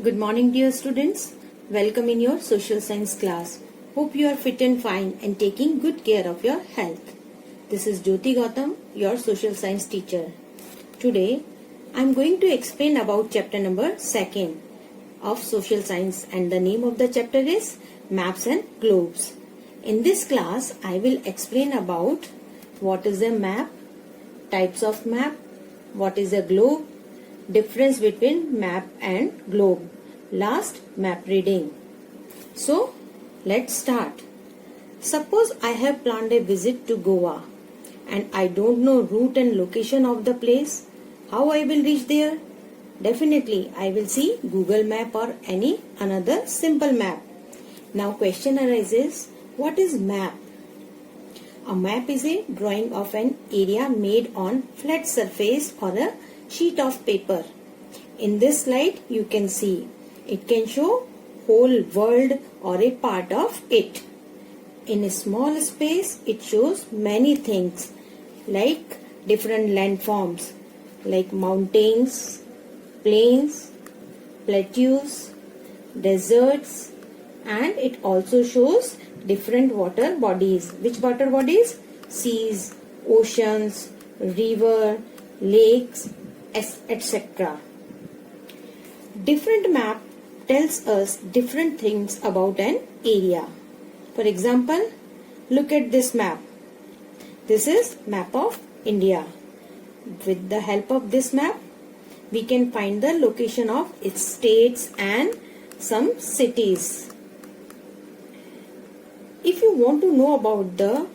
Good morning, dear students. Welcome in your social science class. Hope you are fit and fine and taking good care of your health. This is Jyoti Gautam, your social science teacher. Today, I am going to explain about chapter number 2 of social science, and the name of the chapter is Maps and Globes. In this class, I will explain about what is a map, types of map, what is a globe, difference between map and globe, last map reading. So let's start. Suppose I have planned a visit to Goa and I don't know route and location of the place. How I will reach there? Definitely I will see Google map or any another simple map. Now question arises, what is map? A map is a drawing of an area made on flat surface or a sheet of paper. In this slide you can see it can show whole world or a part of it. In a small space it shows many things like different landforms like mountains, plains, plateaus, deserts, and it also shows different water bodies. Which water bodies? Seas, oceans, river, lakes, etc. Different map tells us different things about an area. For example, look at this map. This is map of India. With the help of this map, we can find the location of its states and some cities. If you want to know about the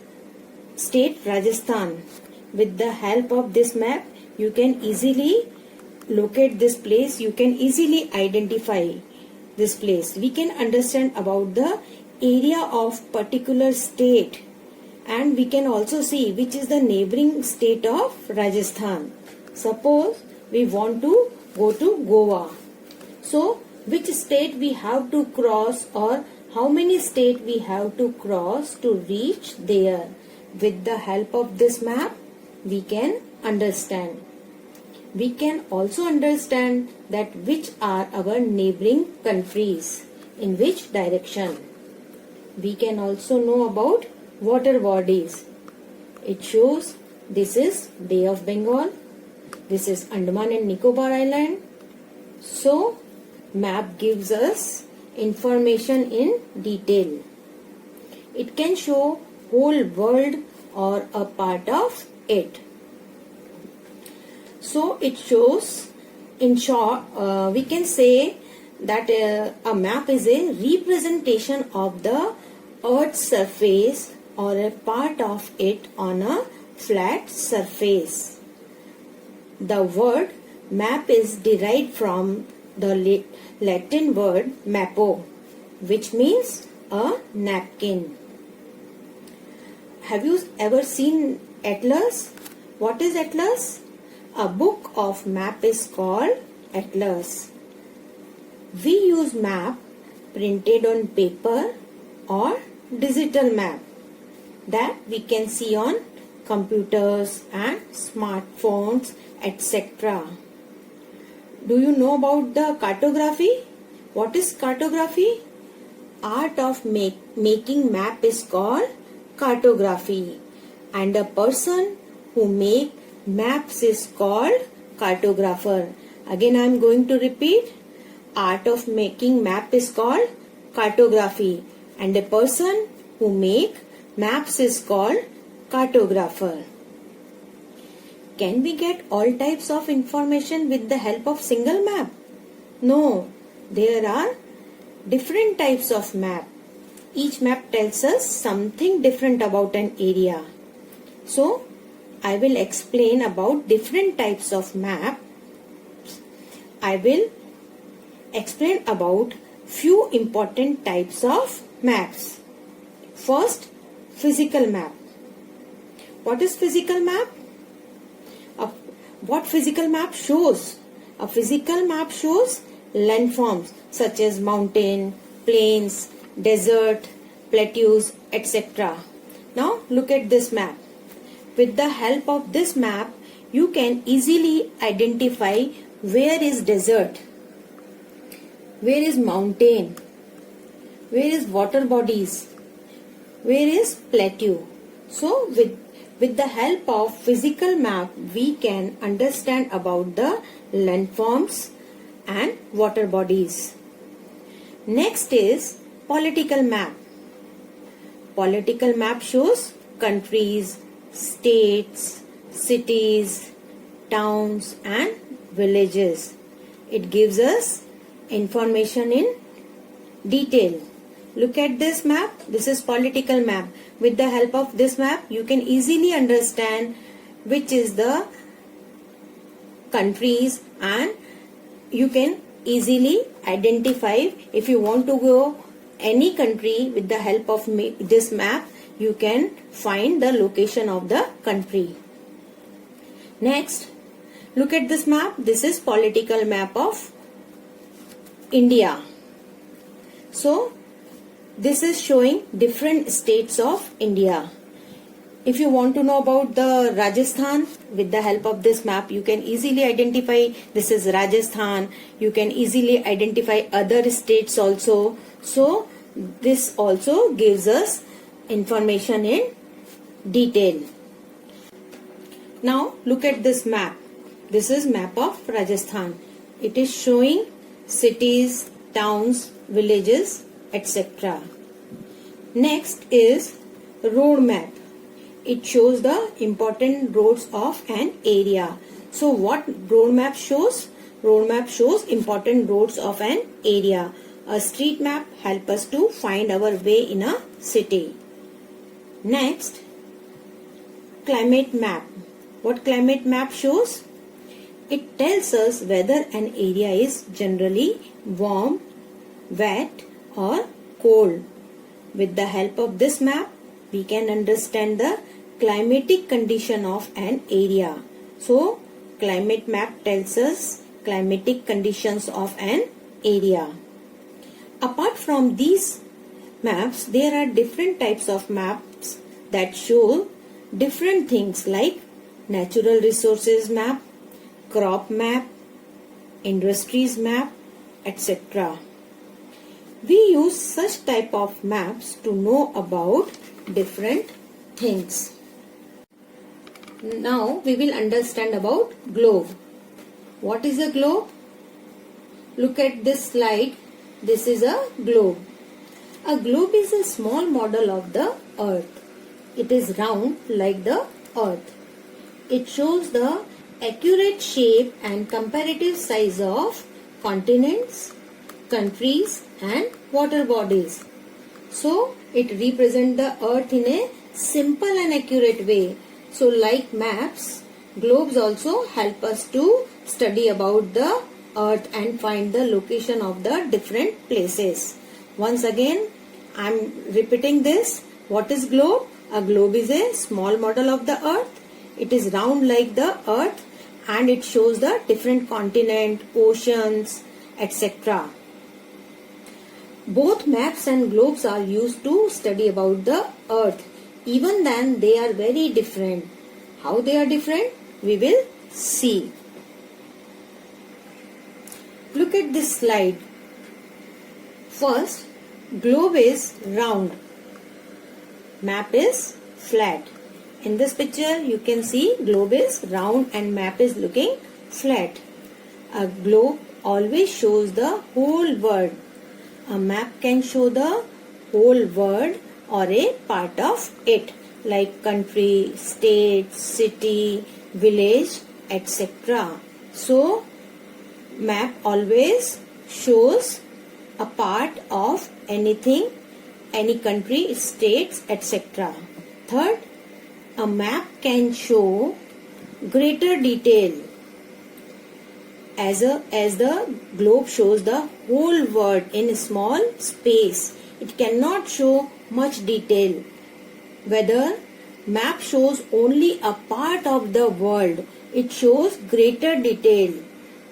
state Rajasthan, with the help of this map, you can easily locate this place. You can easily identify this place. We can understand about the area of particular state, and we can also see which is the neighboring state of Rajasthan. Suppose we want to go to Goa. So which state we have to cross, or how many states we have to cross to reach there? With the help of this map, we can understand. We can also understand that which are our neighboring countries, in which direction. We can also know about water bodies. It shows this is Bay of Bengal, this is Andaman and Nicobar Island. So map gives us information in detail. It can show whole world or a part of it. So it shows, in short, we can say that a map is a representation of the Earth's surface or a part of it on a flat surface. The word map is derived from the Latin word mappo, which means a napkin. Have you ever seen atlas? What is atlas? A book of map is called atlas. We use map printed on paper or digital map that we can see on computers and smartphones, etc. Do you know about the cartography? What is cartography? Art of making map is called cartography, and a person who make maps is called cartographer. Again I am going to repeat. Art of making map is called cartography, and a person who make maps is called cartographer. Can we get all types of information with the help of single map? No, there are different types of map. Each map tells us something different about an area. So I will explain about different types of map. I will explain about few important types of maps. First, physical map. What is physical map? What physical map shows? A physical map shows landforms such as mountain, plains, desert, plateaus, etc. Now look at this map. With the help of this map, you can easily identify where is desert, Where is mountain? Where is water bodies? Where is plateau? So with the help of physical map, we can understand about the landforms and water bodies. Next is political map. Political map shows countries, states, cities, towns and villages. It gives us information in detail. Look at this map. This is political map. With the help of this map, you can easily understand which is the countries, and you can easily identify. If you want to go any country, with the help of this map, you can find the location of the country. Next, look at this map. This is political map of India. So this is showing different states of India. If you want to know about the Rajasthan, with the help of this map, you can easily identify this is Rajasthan. You can easily identify other states also. So this also gives us information in detail. Now look at this map. This is map of Rajasthan. It is showing cities, towns, villages, etc. Next is road map. It shows the important roads of an area. So what road map shows? Road map shows important roads of an area. A street map helps us to find our way in a city. Next, climate map. What climate map shows? It tells us whether an area is generally warm, wet or cold. With the help of this map, we can understand the climatic condition of an area. So, climate map tells us climatic conditions of an area. Apart from these maps, there are different types of maps that show different things like natural resources map, crop map, industries map, etc. We use such type of maps to know about different things. Now we will understand about globe. What is a globe? Look at this slide. This is a globe. A globe is a small model of the earth. It is round like the earth. It shows the accurate shape and comparative size of continents, countries and water bodies. So it represents the earth in a simple and accurate way. So like maps, globes also help us to study about the earth and find the location of the different places. Once again, I am repeating this. What is globe? A globe is a small model of the earth. It is round like the earth and it shows the different continent, oceans, etc. Both maps and globes are used to study about the earth. Even then they are very different. How they are different? We will see. Look at this slide. First, globe is round. Map is flat. In this picture you can see globe is round and map is looking flat. A globe always shows the whole world. A map can show the whole world or a part of it, like country, state, city, village, etc. So map always shows a part of anything, any country, states, etc. Third, a map can show greater detail. As the globe shows the whole world in a small space, it cannot show much detail. Whether map shows only a part of the world, it shows greater detail.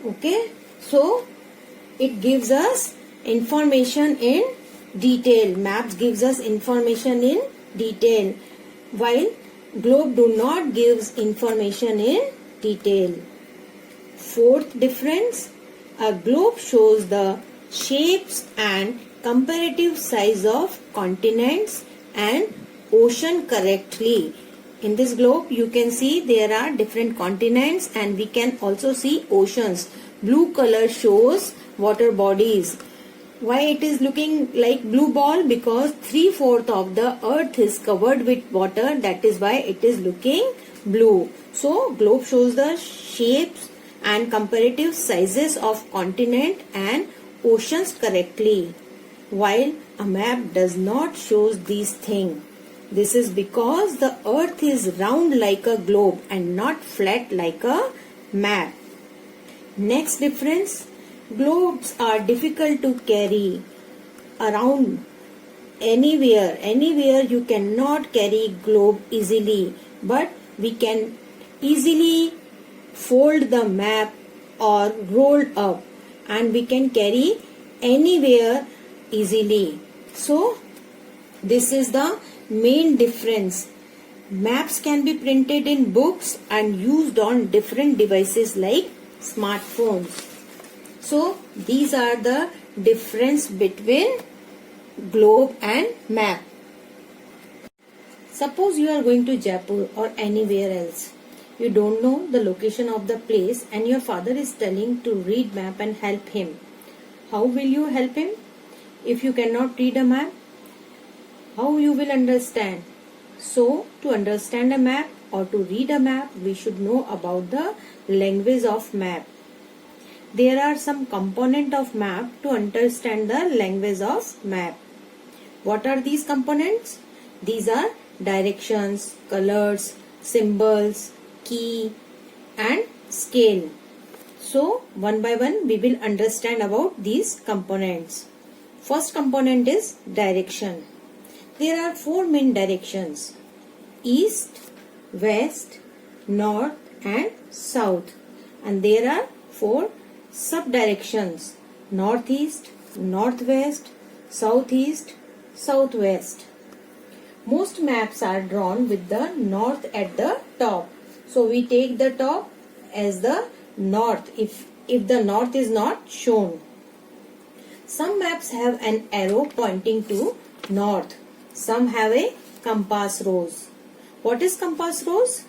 Okay, so it gives us information in detail. Maps gives us information in detail, while globe do not gives information in detail. Fourth difference, a globe shows the shapes and comparative size of continents and ocean correctly. In this globe you can see there are different continents and we can also see oceans. Blue color shows water bodies. Why it is looking like blue ball? Because 3/4 of the earth is covered with water, that is why it is looking blue. So globe shows the shapes and comparative sizes of continent and oceans correctly, while a map does not show these things. This is because the earth is round like a globe and not flat like a map. Next difference, globes are difficult to carry around anywhere. Anywhere you cannot carry globe easily, but we can easily fold the map or roll up and we can carry anywhere easily. So this is the main difference. Maps can be printed in books and used on different devices like smartphones. So these are the difference between globe and map. Suppose you are going to Jaipur or anywhere else. You don't know the location of the place and your father is telling to read map and help him. How will you help him? If you cannot read a map, how you will understand? So to understand a map or to read a map, we should know about the language of map. There are some component of map to understand the language of map. What are these components? These are directions, colors, symbols, key and scale. So one by one we will understand about these components. First component is direction. There are 4 main directions: east, west, north and south, and there are 4 sub-directions: northeast, northwest, southeast, southwest. Most maps are drawn with the north at the top. So we take the top as the north if the north is not shown. Some maps have an arrow pointing to north. Some have a compass rose. What is compass rose?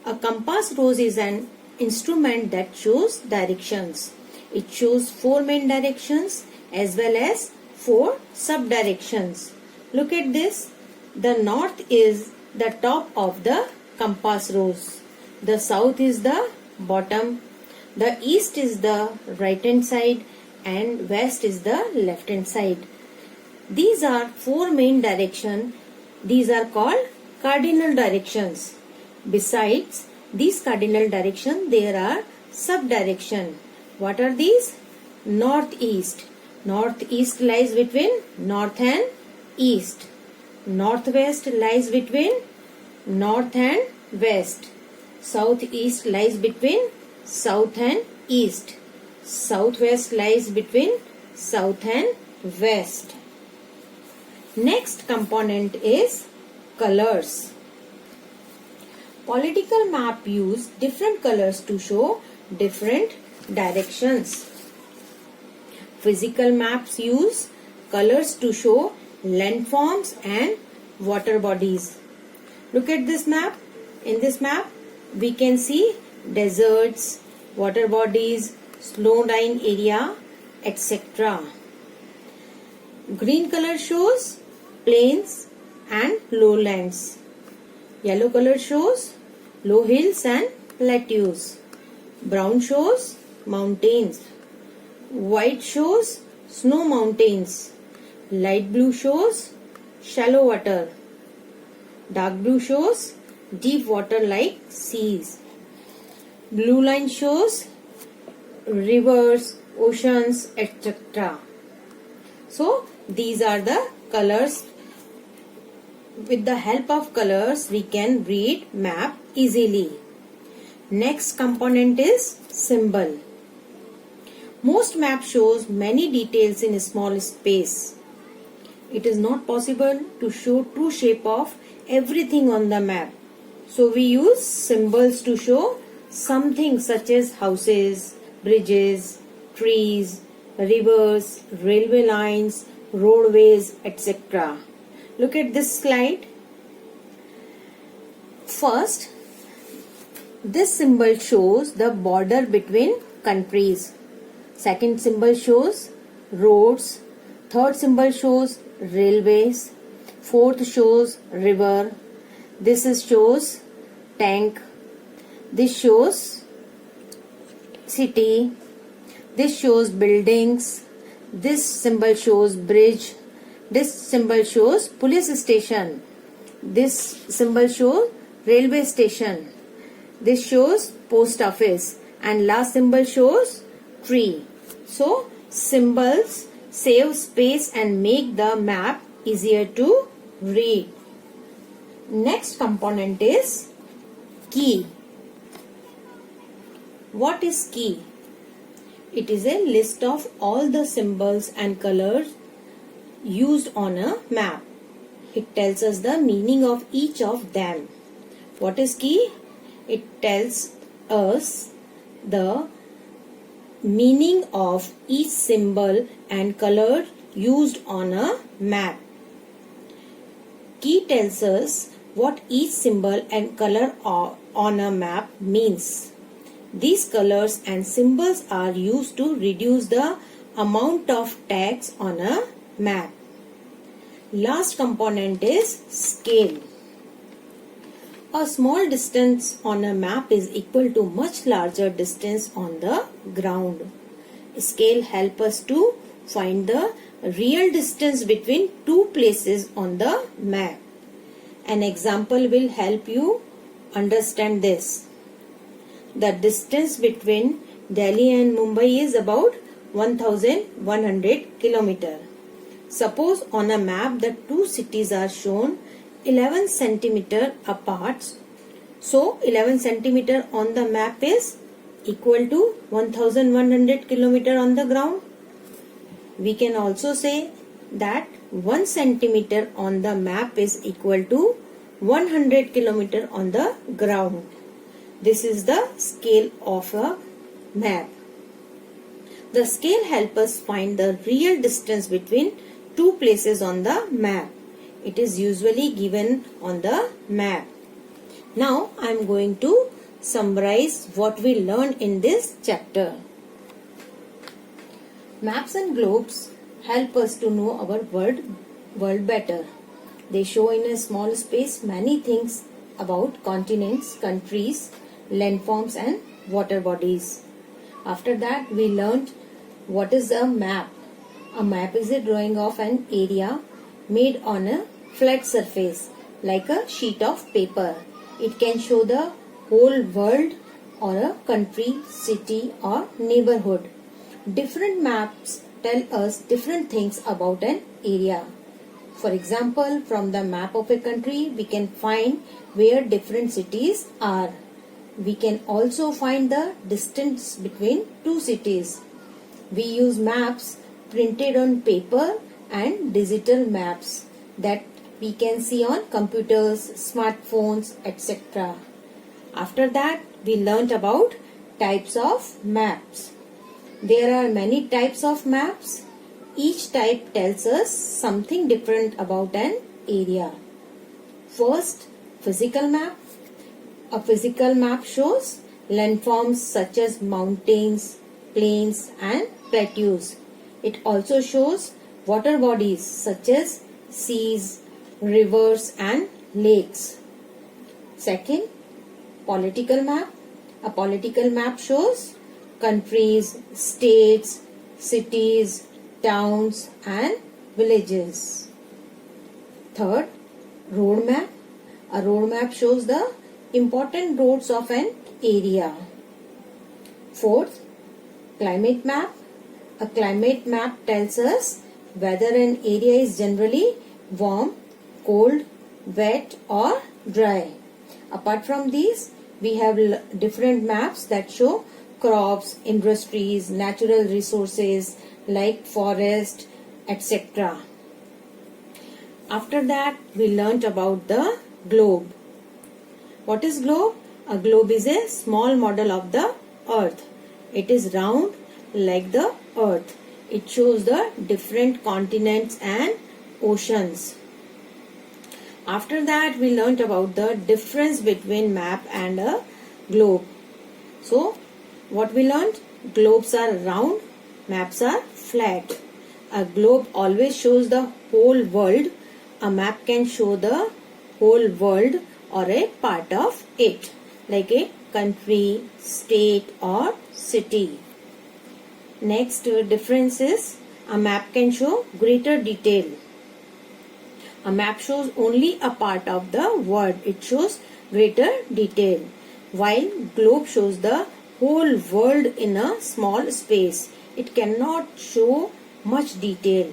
A compass rose is an instrument that shows directions. It shows 4 main directions as well as 4 sub-directions. Look at this. The north is the top of the compass rose. The south is the bottom. The east is the right hand side and west is the left hand side. These are 4 main directions. These are called cardinal directions. Besides these cardinal directions, there are sub-directions. What are these? Northeast. Northeast lies between north and east. Northwest lies between north and west. Southeast lies between south and east. Southwest lies between south and west. Next component is colors. Political map use different colors to show different directions. Physical maps use colors to show landforms and water bodies. Look at this map. In this map, we can see deserts, water bodies, snow-lying area, etc. Green color shows plains and lowlands. Yellow color shows low hills and plateaus. Brown shows mountains. White shows snow mountains. Light blue shows shallow water. Dark blue shows deep water like seas. Blue line shows rivers, oceans, etc. So these are the colors. With the help of colors, we can read map easily. Next component is symbol. Most map shows many details in a small space. It is not possible to show true shape of everything on the map. So we use symbols to show something such as houses, bridges, trees, rivers, railway lines, roadways, etc. Look at this slide. First, this symbol shows the border between countries. Second symbol shows roads. Third symbol shows railways. Fourth shows river. This shows tank. This shows city. This shows buildings. This symbol shows bridge. This symbol shows police station. This symbol shows railway station. This shows post office. And last symbol shows tree. So symbols save space and make the map easier to read. Next component is key. What is key? It is a list of all the symbols and colors used on a map. It tells us the meaning of each of them. What is key? It tells us the meaning of each symbol and color used on a map. Key tells us what each symbol and color on a map means. These colors and symbols are used to reduce the amount of text on a map. Last component is scale. A small distance on a map is equal to much larger distance on the ground. Scale helps us to find the real distance between two places on the map. An example will help you understand this. The distance between Delhi and Mumbai is about 1100 km. Suppose on a map the two cities are shown 11 cm apart. So 11 cm on the map is equal to 1100 km on the ground. We can also say that 1 cm on the map is equal to 100 km on the ground. This is the scale of a map. The scale helps us find the real distance between two places on the map. It is usually given on the map. Now I am going to summarize what we learned in this chapter. Maps and globes help us to know our world better. They show in a small space many things about continents, countries, landforms and water bodies. After that we learned what is a map. A map is a drawing of an area made on a flat surface like a sheet of paper. It can show the whole world or a country, city or neighborhood. Different maps tell us different things about an area. For example, from the map of a country, we can find where different cities are. We can also find the distance between two cities. We use maps printed on paper and digital maps that we can see on computers, smartphones, etc. After that, we learnt about types of maps. There are many types of maps. Each type tells us something different about an area. First, physical map. A physical map shows landforms such as mountains, plains and plateaus. It also shows water bodies such as seas, rivers and lakes. Second, political map. A political map shows countries, states, cities, towns and villages. Third, road map. A road map shows the important roads of an area. Fourth, climate map. A climate map tells us whether an area is generally warm, cold, wet or dry. Apart from these, we have different maps that show crops, industries, natural resources like forest, etc. After that, we learnt about the globe. What is globe? A globe is a small model of the earth. It is round like the earth. It shows the different continents and oceans. After that, we learnt about the difference between map and a globe. So, what we learnt? Globes are round, maps are flat. A globe always shows the whole world. A map can show the whole world or a part of it, like a country, state or city. Next difference is a map can show greater detail. A map shows only a part of the world. It shows greater detail. While globe shows the whole world in a small space. It cannot show much detail.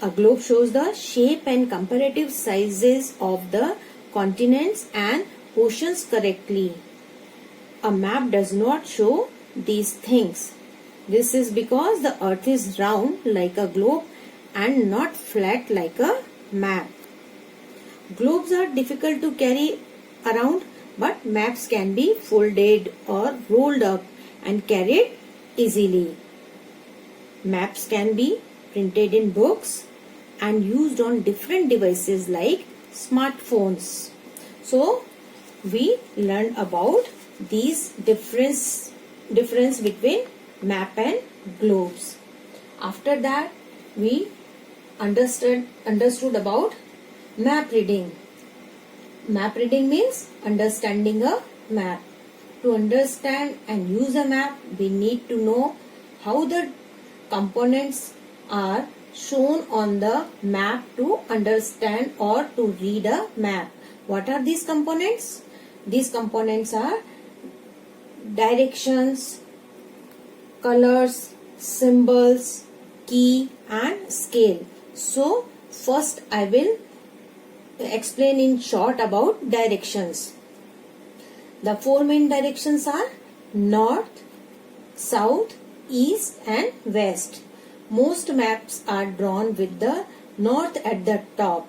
A globe shows the shape and comparative sizes of the continents and oceans correctly. A map does not show these things. This is because the earth is round like a globe and not flat like a map. Globes are difficult to carry around, but maps can be folded or rolled up and carried easily. Maps can be printed in books and used on different devices like smartphones. So, we learned about these difference between map and globes. After that, we understood about map reading. Map reading means understanding a map. To understand and use a map, we need to know how the components are shown on the map to understand or to read a map. What are these components? These components are directions, colors, symbols, key and scale. So, first I will explain in short about directions. The four main directions are north, south, east and west. Most maps are drawn with the north at the top.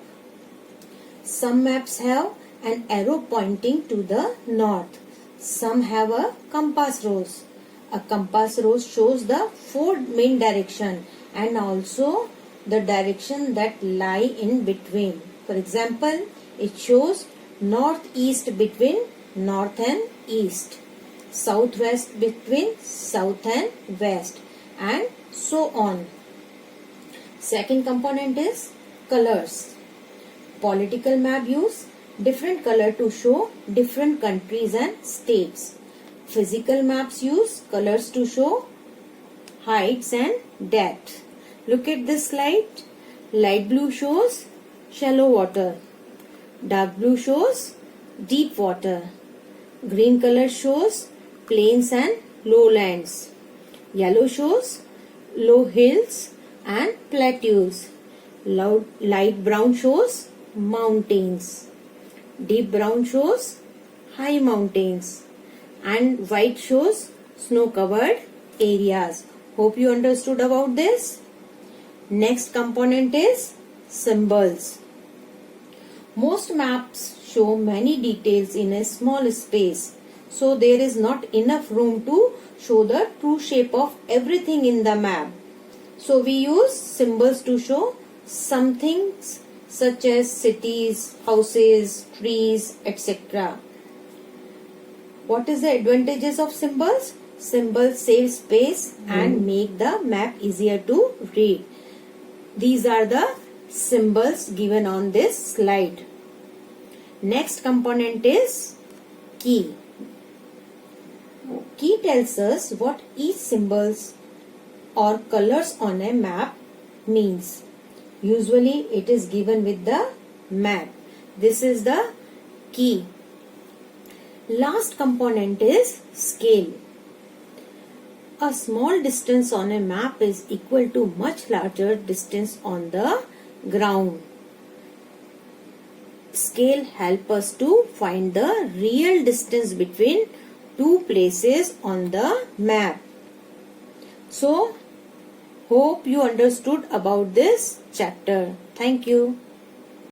Some maps have an arrow pointing to the north. Some have a compass rose. A compass rose shows the four main directions and also the direction that lie in between. For example, it shows northeast between north and east, southwest between south and west, and so on. Second component is colors. Political map use different color to show different countries and states. Physical maps use colors to show heights and depth. Look at this slide. Light blue shows shallow water. Dark blue shows deep water. Green color shows plains and lowlands. Yellow shows low hills and plateaus. Light brown shows mountains. Deep brown shows high mountains. And white shows snow covered areas. Hope you understood about this. Next component is symbols. Most maps show many details in a small space, so there is not enough room to show the true shape of everything in the map. So we use symbols to show some things such as cities, houses, trees, etc. What is the advantages of symbols? Symbols save space and make the map easier to read. These are the symbols given on this slide. Next component is key. Key tells us what each symbols or colors on a map means. Usually it is given with the map. This is the key. Last component is scale. A small distance on a map is equal to much larger distance on the ground. Scale helps us to find the real distance between two places on the map. So, hope you understood about this chapter. Thank you.